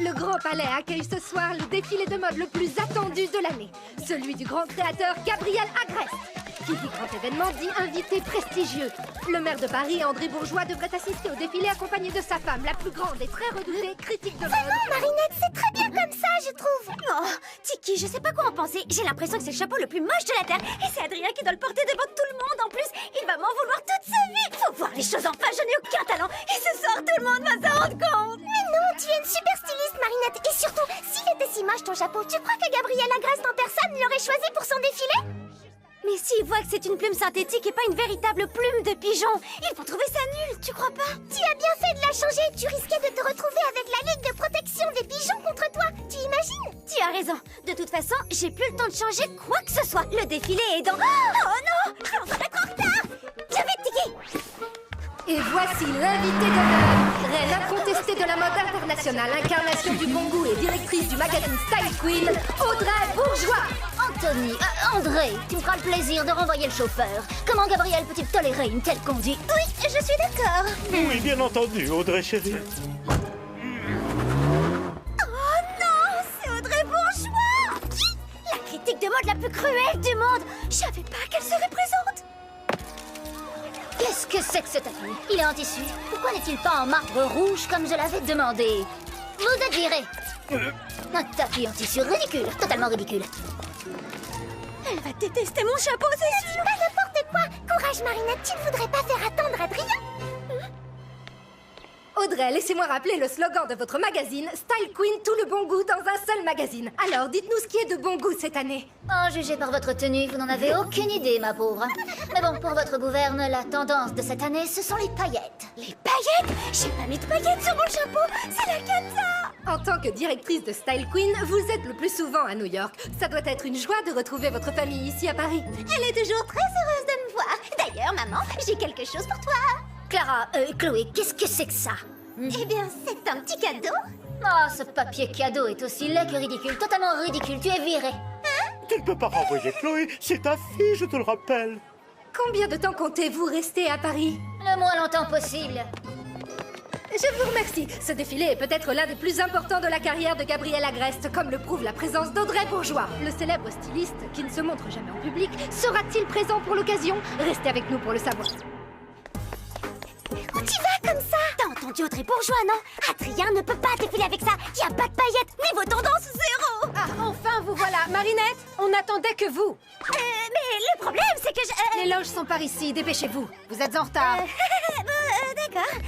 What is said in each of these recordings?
Le Grand Palais accueille ce soir le défilé de mode le plus attendu de l'année, celui du grand créateur Gabriel Agreste. Qui dit grand événement dit invité prestigieux. Le maire de Paris, André Bourgeois, devrait assister au défilé accompagné de sa femme, la plus grande et très redoutée critique de mode. Vraiment, Marinette, c'est très bien comme ça, je trouve. Oh, Tiki, je sais pas quoi en penser. J'ai l'impression que c'est le chapeau le plus moche de la Terre. Et c'est Adrien qui doit le porter devant tout le monde en plus. Il va m'en vouloir toute sa vie. Faut voir les choses en face, je n'ai aucun talent. Et ce soir, tout le monde va s'en rendre compte. Mais non, tu es une super styliste, Marinette. Et surtout, s'il était si moche ton chapeau, tu crois que Gabriel Agreste en personne l'aurait choisi pour son défilé? Mais s'ils voient que c'est une plume synthétique et pas une véritable plume de pigeon, ils vont trouver ça nul, tu crois pas? Tu as bien fait de la changer, tu risquais de te retrouver avec la Ligue de protection des pigeons contre toi, tu imagines? Tu as raison, de toute façon, j'ai plus le temps de changer quoi que ce soit. Le défilé est dans... Oh non, je vais encore être en retard. Je vais Tiki. Et voici l'invité d'honneur, reine incontestée de la mode internationale, incarnation du bon goût et directrice du magazine Style Queen, Audrey Bourgeois. Anthony, André, tu me feras le plaisir de renvoyer le chauffeur. Comment Gabriel peut-il tolérer une telle conduite? Oui, je suis d'accord. Oui, bien entendu, Audrey chérie. Oh non, c'est Audrey Bourgeois. La critique de mode la plus cruelle du monde. Je savais pas qu'elle se représente. Qu'est-ce que c'est que ce tapis? Il est en tissu. Pourquoi n'est-il pas en marbre rouge comme je l'avais demandé? Vous êtes viré. Un tapis en tissu ridicule, totalement ridicule. Elle va détester mon chapeau, c'est sûr. Pas n'importe quoi. Courage, Marinette, tu ne voudrais pas faire attendre Adrien? Audrey, laissez-moi rappeler le slogan de votre magazine, Style Queen, tout le bon goût dans un seul magazine. Alors, dites-nous ce qui est de bon goût cette année. Oh, jugé par votre tenue, vous n'en avez aucune idée, ma pauvre. Mais bon, pour votre gouverne, la tendance de cette année, ce sont les paillettes. Les paillettes? J'ai pas mis de paillettes sur mon chapeau. C'est la cata. En tant que directrice de Style Queen, vous êtes le plus souvent à New York. Ça doit être une joie de retrouver votre famille ici à Paris. Elle est toujours très heureuse de me voir. D'ailleurs, maman, j'ai quelque chose pour toi. Clara, Chloé, qu'est-ce que c'est que ça? Eh bien, c'est un petit cadeau. Oh, ce papier cadeau est aussi laid que ridicule, totalement ridicule, tu es viré. Tu ne peux pas renvoyer Chloé, c'est ta fille, je te le rappelle. Combien de temps comptez-vous rester à Paris? Le moins longtemps possible. Je vous remercie. Ce défilé est peut-être l'un des plus importants de la carrière de Gabriel Agreste, comme le prouve la présence d'Audrey Bourgeois. Le célèbre styliste, qui ne se montre jamais en public, sera-t-il présent pour l'occasion? Restez avec nous pour le savoir. Où tu vas comme ça? T'as entendu Audrey Bourgeois, non? Adrien ne peut pas défiler avec ça. Y a pas de paillettes. Niveau tendance, zéro. Ah, enfin vous voilà. Marinette, on n'attendait que vous. Mais le problème, c'est que je... Les loges sont par ici, dépêchez-vous. Vous êtes en retard. D'accord.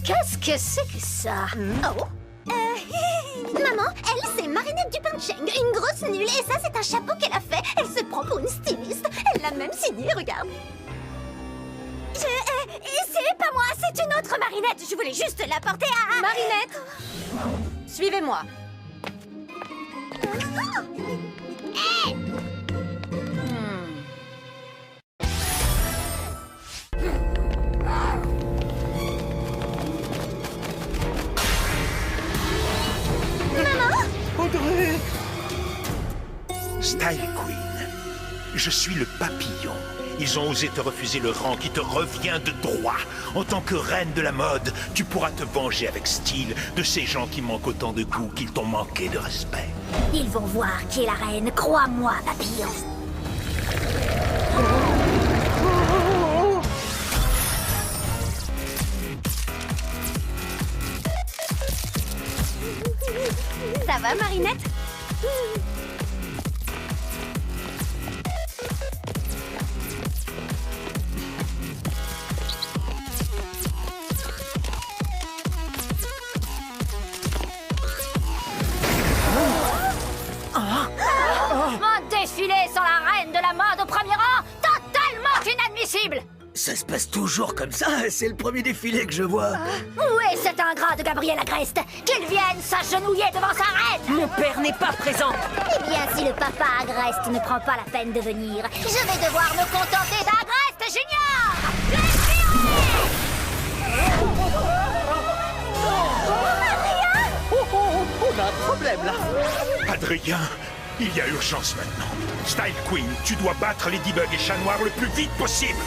Qu'est-ce que c'est que ça? Oh. Maman, elle, c'est Marinette Dupin-Cheng, une grosse nulle, et ça, c'est un chapeau qu'elle a fait. Elle se prend pour une styliste. Elle l'a même signé, regarde. C'est pas moi, c'est une autre Marinette. Je voulais juste l'apporter à... Marinette, suivez-moi. Hey! Audrey! Style Queen, je suis le papillon. Ils ont osé te refuser le rang qui te revient de droit. En tant que reine de la mode, tu pourras te venger avec style de ces gens qui manquent autant de goût qu'ils t'ont manqué de respect. Ils vont voir qui est la reine, crois-moi, papillon. Ça va, Marinette? Un défilé sans la reine de la mode au premier rang, totalement inadmissible. Ça se passe toujours comme ça, c'est le premier défilé que je vois. Où est cet ingrat de Gabriel Agreste? Qu'il vienne s'agenouiller devant sa reine. Mon père n'est pas présent. Eh bien, si le papa Agreste ne prend pas la peine de venir, je vais devoir me contenter d'Agreste Junior. On a un problème là. Adrien, Il y a urgence maintenant. Style Queen, tu dois battre Ladybug et Chat Noir le plus vite possible.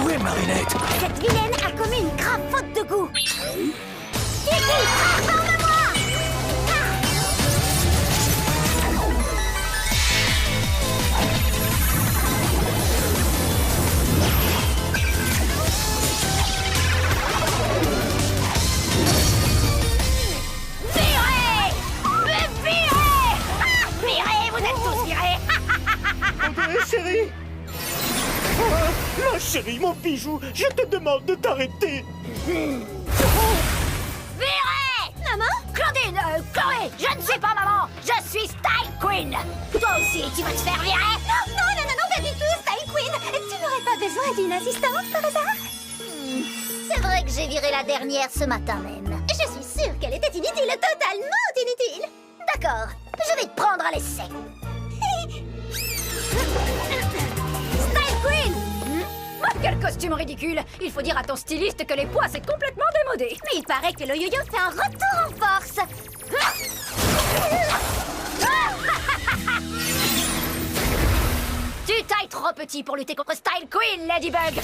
Où est Marinette? Cette vilaine a commis une grave faute de goût. Tiki, transforme-moi! Chérie! Ma chérie, mon bijou, je te demande de t'arrêter! Virez! Maman? Claudine, Chloé, je ne suis pas maman, je suis Style Queen. Toi aussi, tu vas te faire virer? Non, pas du tout, Style Queen. Tu n'aurais pas besoin d'une assistante, par hasard? C'est vrai que j'ai viré la dernière ce matin même. Je suis sûre qu'elle était inutile, totalement inutile. D'accord, je vais te prendre à l'essai. Style Queen! Oh, quel costume ridicule! Il faut dire à ton styliste que les poids, c'est complètement démodé. Mais il paraît que le yo-yo fait un retour en force. Tu tailles trop petit pour lutter contre Style Queen, Ladybug.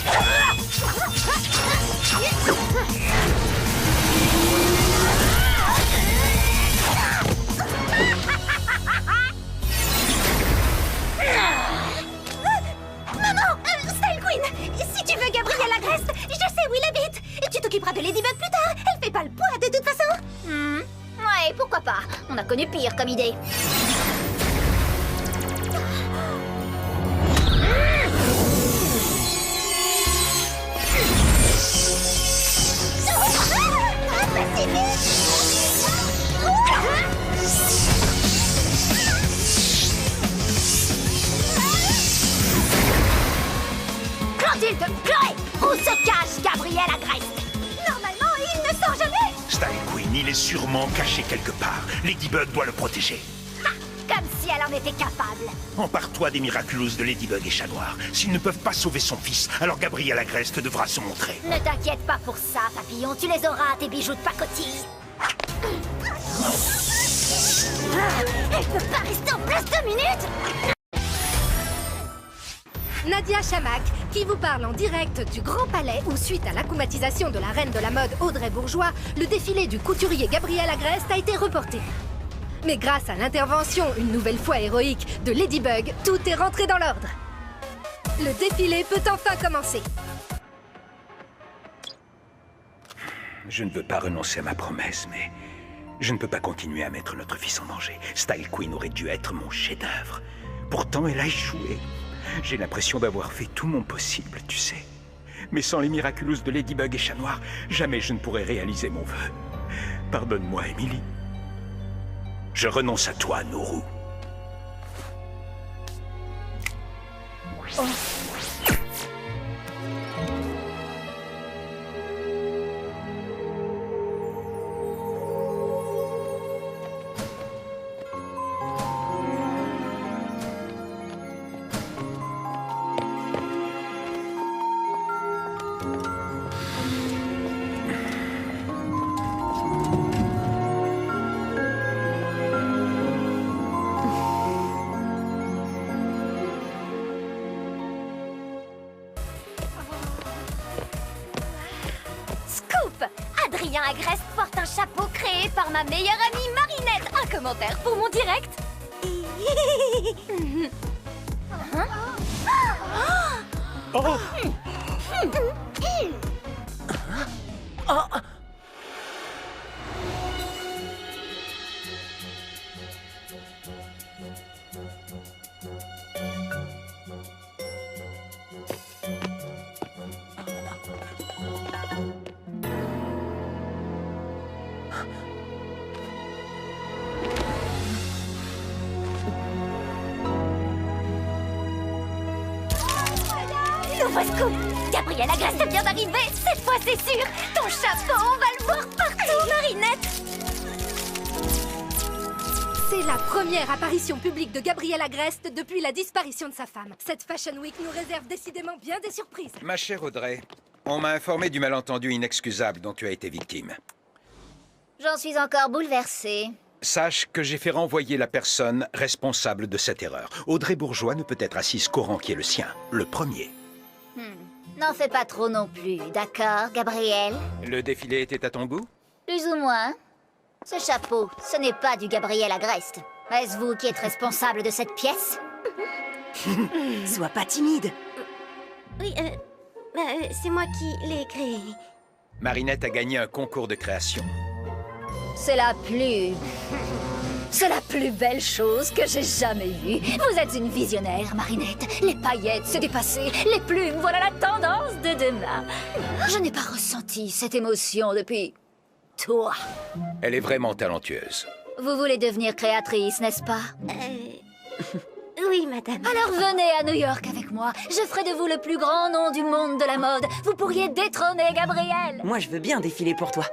Maman, Style Queen, si tu veux Gabrielle Agreste, je sais où il habite. Tu t'occuperas de Ladybug plus tard. Elle fait pas le poids de toute façon. Ouais, pourquoi pas. On a connu pire comme idée. Clotilde, Chloé, où se cache Gabrielle Agreste? Normalement, il ne sort jamais. Style Queen, il est sûrement caché quelque part. Ladybug doit le protéger. Comme si elle en était capable. Empare-toi des Miraculous de Ladybug et Chat Noir. S'ils ne peuvent pas sauver son fils, alors Gabrielle Agreste devra se montrer. Ne t'inquiète pas pour ça, papillon. Tu les auras, tes bijoux de pacotille. Elle peut pas rester en place 2 minutes. Nadia Chamak, qui vous parle en direct du Grand Palais où, suite à l'acclimatisation de la reine de la mode Audrey Bourgeois, le défilé du couturier Gabriel Agreste a été reporté. Mais grâce à l'intervention, une nouvelle fois héroïque, de Ladybug, tout est rentré dans l'ordre. Le défilé peut enfin commencer. Je ne veux pas renoncer à ma promesse, mais je ne peux pas continuer à mettre notre fils en danger. Style Queen aurait dû être mon chef-d'œuvre. Pourtant, elle a échoué. J'ai l'impression d'avoir fait tout mon possible, tu sais. Mais sans les Miraculous de Ladybug et Chat Noir, jamais je ne pourrais réaliser mon vœu. Pardonne-moi, Emily. Je renonce à toi, Nourou. Adrien Agreste porte un chapeau créé par ma meilleure amie Marinette. Un commentaire pour mon direct. Nouveau scoop! Gabriel Agreste vient d'arriver! Cette fois, c'est sûr! Ton chapeau, on va le voir partout, Marinette! C'est la première apparition publique de Gabriel Agreste depuis la disparition de sa femme. Cette Fashion Week nous réserve décidément bien des surprises. Ma chère Audrey, on m'a informé du malentendu inexcusable dont tu as été victime. J'en suis encore bouleversée. Sache que j'ai fait renvoyer la personne responsable de cette erreur. Audrey Bourgeois ne peut être assise qu'au rang qui est le sien, le premier. N'en fais pas trop non plus, d'accord, Gabriel? Le défilé était à ton goût? Plus ou moins. Ce chapeau, ce n'est pas du Gabriel Agreste. Est-ce vous qui êtes responsable de cette pièce? Sois pas timide. Oui, c'est moi qui l'ai créé. Marinette a gagné un concours de création. C'est la plus belle chose que j'ai jamais vue. Vous êtes une visionnaire, Marinette. Les paillettes, c'est dépassé. Les plumes, voilà la tendance de demain. Je n'ai pas ressenti cette émotion depuis... toi. Elle est vraiment talentueuse. Vous voulez devenir créatrice, n'est-ce pas? Oui, madame. Alors venez à New York avec moi. Je ferai de vous le plus grand nom du monde de la mode. Vous pourriez détrôner Gabriel. Moi, je veux bien défiler pour toi.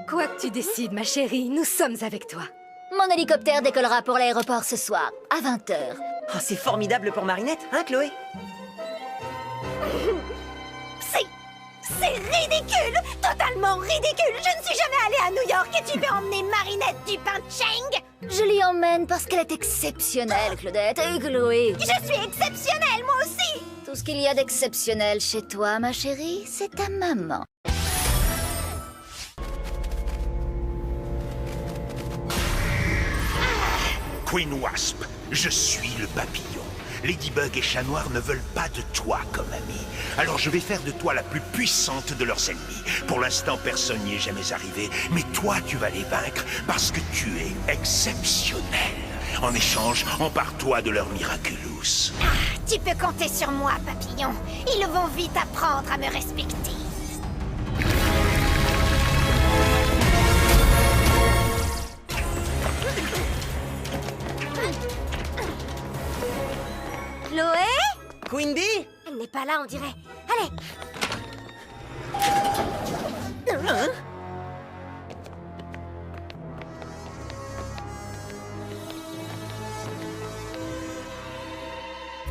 Quoi que tu décides, ma chérie, nous sommes avec toi. Mon hélicoptère décollera pour l'aéroport ce soir, à 20h. Oh, c'est formidable pour Marinette, hein, Chloé? C'est ridicule! Totalement ridicule! Je ne suis jamais allée à New York et tu veux emmener Marinette du pain de Cheng? Je l'y emmène parce qu'elle est exceptionnelle, Claudette. Et Chloé. Je suis exceptionnelle, moi aussi! Tout ce qu'il y a d'exceptionnel chez toi, ma chérie, c'est ta maman. Queen Wasp, je suis le papillon. Ladybug et Chat Noir ne veulent pas de toi comme ami. Alors je vais faire de toi la plus puissante de leurs ennemis. Pour l'instant, personne n'y est jamais arrivé, mais toi, tu vas les vaincre parce que tu es exceptionnel. En échange, empare-toi de leur Miraculous. Tu peux compter sur moi, papillon. Ils vont vite apprendre à me respecter. Chloé? Queen Bee? Elle n'est pas là, on dirait. Allez!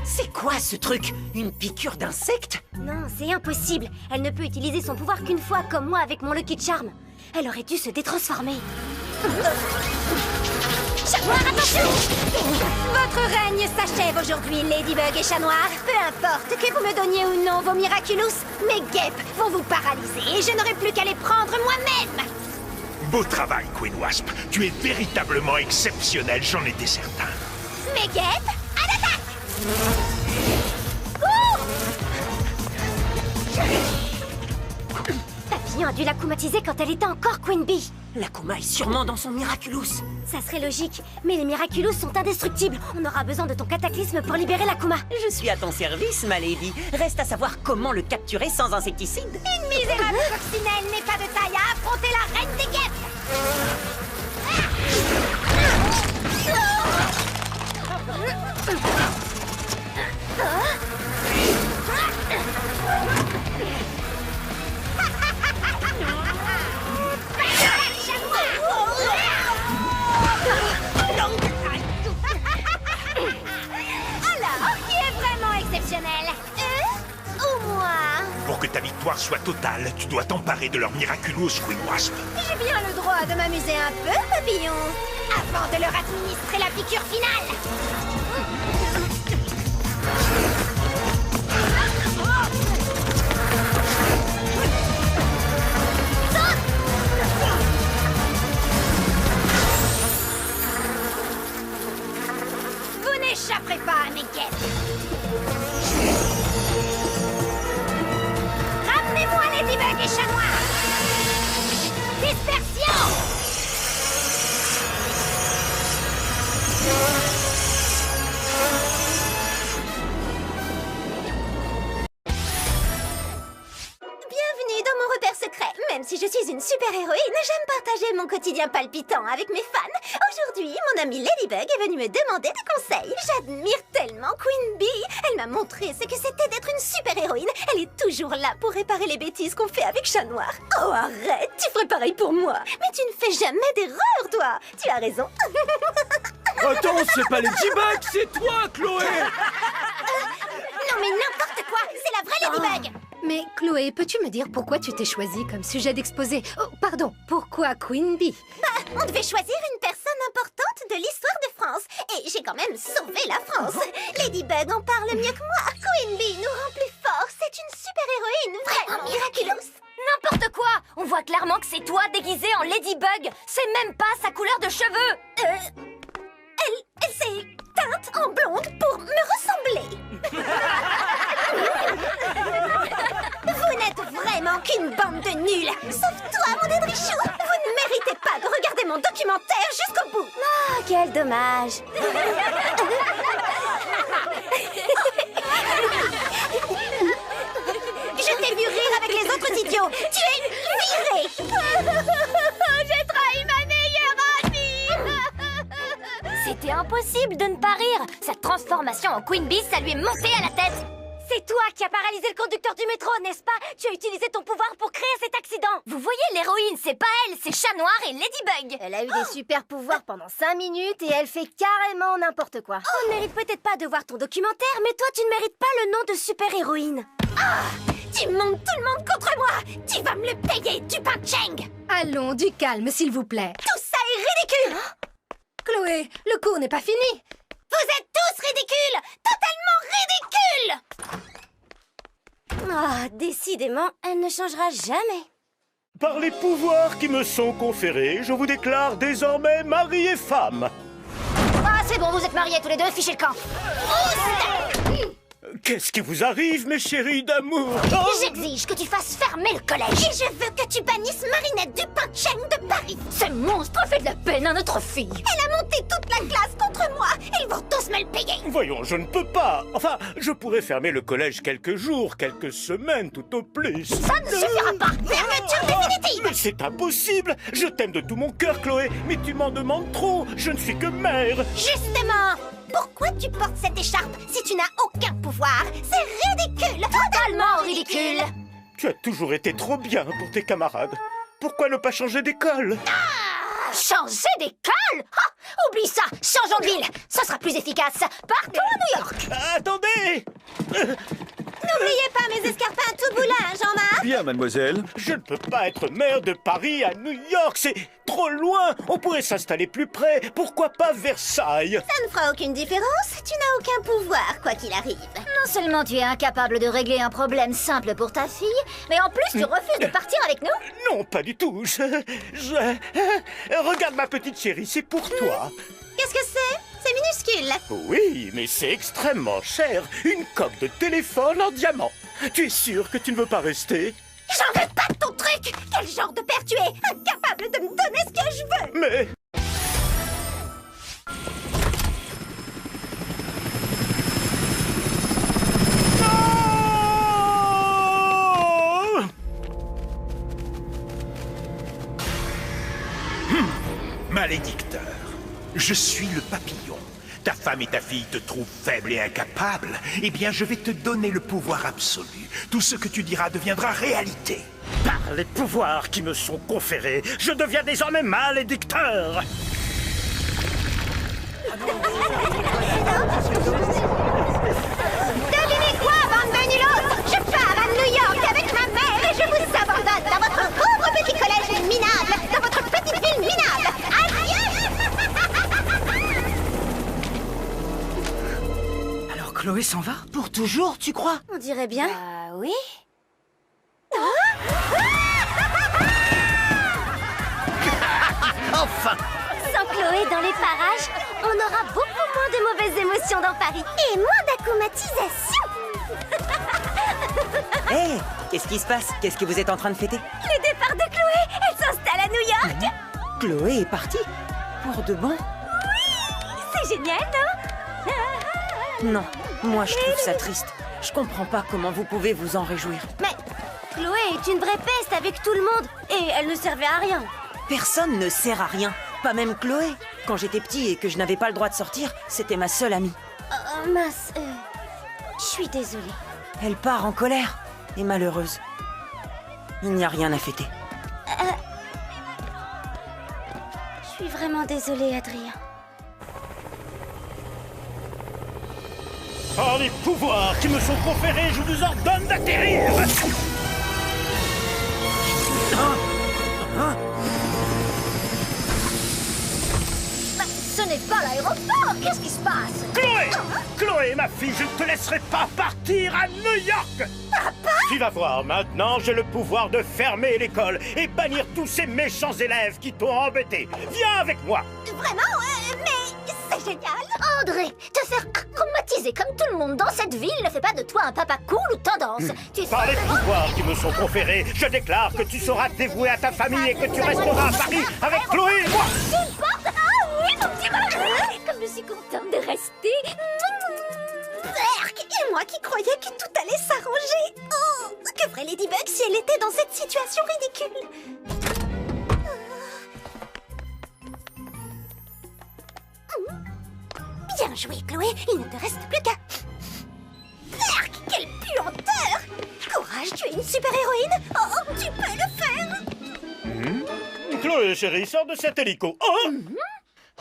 C'est quoi ce truc? Une piqûre d'insecte? Non, c'est impossible. Elle ne peut utiliser son pouvoir qu'une fois, comme moi avec mon Lucky Charm. Elle aurait dû se détransformer. Chat Noir, attention! Votre règne s'achève aujourd'hui, Ladybug et Chat Noir. Peu importe que vous me donniez ou non vos Miraculous, mes guêpes vont vous paralyser et je n'aurai plus qu'à les prendre moi-même. Beau travail, Queen Wasp. Tu es véritablement exceptionnel, j'en étais certain. Mes guêpes, à l'attaque! Papillon a dû l'acclimatiser quand elle était encore Queen Bee. L'Akuma est sûrement dans son Miraculous. Ça serait logique, mais les Miraculous sont indestructibles. On aura besoin de ton cataclysme pour libérer l'Akuma. Je suis à ton service, ma lady. Reste à savoir comment le capturer sans insecticide. Une misérable coccinelle n'est pas de taille à affronter la reine des guêpes. Alors, qui est vraiment exceptionnel? Eux ou moi? Pour que ta victoire soit totale, tu dois t'emparer de leur Miraculous, Queen Wasp. J'ai bien le droit de m'amuser un peu, papillon, avant de leur administrer la piqûre finale. Vous n'échapperez pas à mes guêpes. Ramenez-moi Ladybug et Chat Noir. Dispersion. Bienvenue dans mon repère secret. Même si je suis une super-héroïne, j'aime partager mon quotidien palpitant avec mes fans. Aujourd'hui, mon amie Ladybug est venue me demander des conseils. J'admire tellement Queen Bee. Elle m'a montré ce que c'était d'être une super-héroïne. Elle est toujours là pour réparer les bêtises qu'on fait avec Chat Noir. Oh, arrête, tu ferais pareil pour moi. Mais tu ne fais jamais d'erreur, toi. Tu as raison. Attends, c'est pas Ladybug, c'est toi, Chloé! Non, mais n'importe quoi. C'est la vraie Ladybug. Mais Chloé, peux-tu me dire pourquoi tu t'es choisie comme sujet d'exposé? Oh, pardon, pourquoi Queen Bee? On devait choisir une personne importante. France. Et j'ai quand même sauvé la France. Ladybug en parle mieux que moi. Queen Bee nous rend plus forts. C'est une super-héroïne vraiment miraculeuse. N'importe quoi! On voit clairement que c'est toi déguisé en Ladybug! C'est même pas sa couleur de cheveux! Elle s'est teinte en blonde pour me ressembler. Vous n'êtes vraiment qu'une bande de nuls. Sauf toi, mon Dédrichou. Vous ne méritez pas de regarder mon documentaire jusqu'au bout. Ah, quel dommage. Je t'ai vu rire avec les autres idiots. Tu es viré. J'ai trahi ma meilleure amie. C'était impossible de ne pas rire! Cette transformation en Queen Bee, ça lui est monté à la tête! C'est toi qui as paralysé le conducteur du métro, n'est-ce pas? Tu as utilisé ton pouvoir pour créer cet accident. Vous voyez, l'héroïne, c'est pas elle, c'est Chat Noir et Ladybug! Elle a eu des super pouvoirs pendant 5 minutes et elle fait carrément n'importe quoi. On ne mérite peut-être pas de voir ton documentaire, mais toi, tu ne mérites pas le nom de super-héroïne. Ah! Tu montes tout le monde contre moi! Tu vas me le payer, du pain Cheng! Allons, du calme, s'il vous plaît. Tout ça est ridicule! Chloé, le cours n'est pas fini. Vous êtes tous ridicules! Totalement ridicules! Ah, décidément, elle ne changera jamais. Par les pouvoirs qui me sont conférés, je vous déclare désormais mari et femme. Ah, c'est bon, vous êtes mariés tous les deux, fichez le camp! Qu'est-ce qui vous arrive, mes chéris d'amour? Oh, J'exige que tu fasses fermer le collège! Et je veux que tu bannisses Marinette Dupin-Cheng de Paris. Ce monstre fait de la peine à notre fille! Elle a monté toute la classe contre moi. Ils vont tous me le payer. voyons, je ne peux pas. Enfin, je pourrais fermer le collège quelques jours, quelques semaines tout au plus. Ça ne suffira pas! Fermeture définitive. Mais c'est impossible. Je t'aime de tout mon cœur, Chloé, mais tu m'en demandes trop. Je ne suis que mère. Justement, pourquoi tu portes cette écharpe si tu n'as aucun pouvoir? C'est ridicule. Totalement ridicule! Tu as toujours été trop bien pour tes camarades. Pourquoi ne pas changer d'école? Changer d'école? Ah, oublie ça! Changeons de ville! Ce sera plus efficace! Partons à New York! Attendez! N'oubliez pas mes escarpins tout boulin, Jean-Marc. Bien, mademoiselle. Je ne peux pas être maire de Paris à New York, c'est trop loin. On pourrait s'installer plus près. Pourquoi pas Versailles? Ça ne fera aucune différence. Tu n'as aucun pouvoir, quoi qu'il arrive. Non seulement tu es incapable de régler un problème simple pour ta fille, mais en plus tu refuses de partir avec nous? Non, pas du tout. Regarde ma petite chérie, c'est pour toi. Qu'est-ce que c'est? C'est minuscule. Oui, mais c'est extrêmement cher. Une coque de téléphone en diamant. Tu es sûr que tu ne veux pas rester? J'en veux pas de ton truc. Quel genre de père tu es? Incapable de me donner ce que je veux. Mais... Malédicteur, je suis le papillon. Ta femme et ta fille te trouvent faible et incapable. Eh bien, je vais te donner le pouvoir absolu. Tout ce que tu diras deviendra réalité. Par les pouvoirs qui me sont conférés, je deviens désormais malédicteur. Devinez quoi, bande de nulos? Je pars à New York avec ma mère et je vous abandonne dans votre pauvre petit collège minable, dans votre petite ville minable. Adieu! Alors Chloé s'en va? Pour toujours, tu crois? On dirait bien. Oui. Enfin! Sans Chloé dans les parages, on aura beaucoup moins de mauvaises émotions dans Paris. Et moins d'acclimatisation. Hé, qu'est-ce qui se passe? Qu'est-ce que vous êtes en train de fêter? Le départ de Chloé, elle s'installe à New York. Chloé est partie? Pour de bon? C'est génial, non? Non, moi je trouve ça triste. Je comprends pas comment vous pouvez vous en réjouir. Mais Chloé est une vraie peste avec tout le monde et elle ne servait à rien. Personne ne sert à rien, pas même Chloé. Quand j'étais petit et que je n'avais pas le droit de sortir, c'était ma seule amie. Mince, je suis désolée. Elle part en colère et malheureuse. Il n'y a rien à fêter. Je suis vraiment désolée, Adrien. Par les pouvoirs qui me sont conférés, je vous ordonne d'atterrir. Ce n'est pas l'aéroport. Qu'est-ce qui se passe? Chloé! Chloé, ma fille, je ne te laisserai pas partir à New York! Papa! Tu vas voir, maintenant j'ai le pouvoir de fermer l'école et bannir tous ces méchants élèves qui t'ont embêté. Viens avec moi! Vraiment, mais c'est génial. André, te faire traumatiser comme tout le monde dans cette ville ne fait pas de toi un papa cool ou tendance. Tu Par les pouvoirs qui me sont conférés, je déclare que tu seras dévoué à ta famille et que tu resteras à Paris avec Chloé et moi! Ah oui, mon petit papa. Comme je suis contente de rester. Berk, et moi qui croyais que tout allait s'arranger. Oh, que ferait Ladybug si elle était dans cette situation ridicule? Bien joué, Chloé. Il ne te reste plus qu'à... Berk, quelle puanteur! Courage, tu es une super-héroïne. Oh, tu peux le faire. Chloé, chérie, sors de cet hélico. Oh!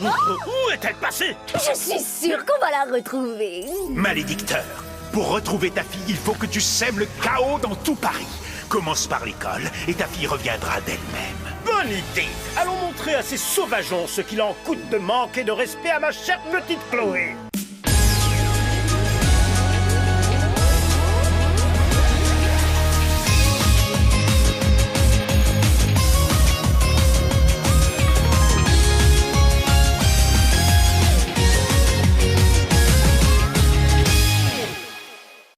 Où est-elle passée? Je suis sûre qu'on va la retrouver. Malédicteur, pour retrouver ta fille, il faut que tu sèmes le chaos dans tout Paris. Commence par l'école et ta fille reviendra d'elle-même. Bonne idée! Allons montrer à ces sauvageons ce qu'il en coûte de manquer de respect à ma chère petite Chloé.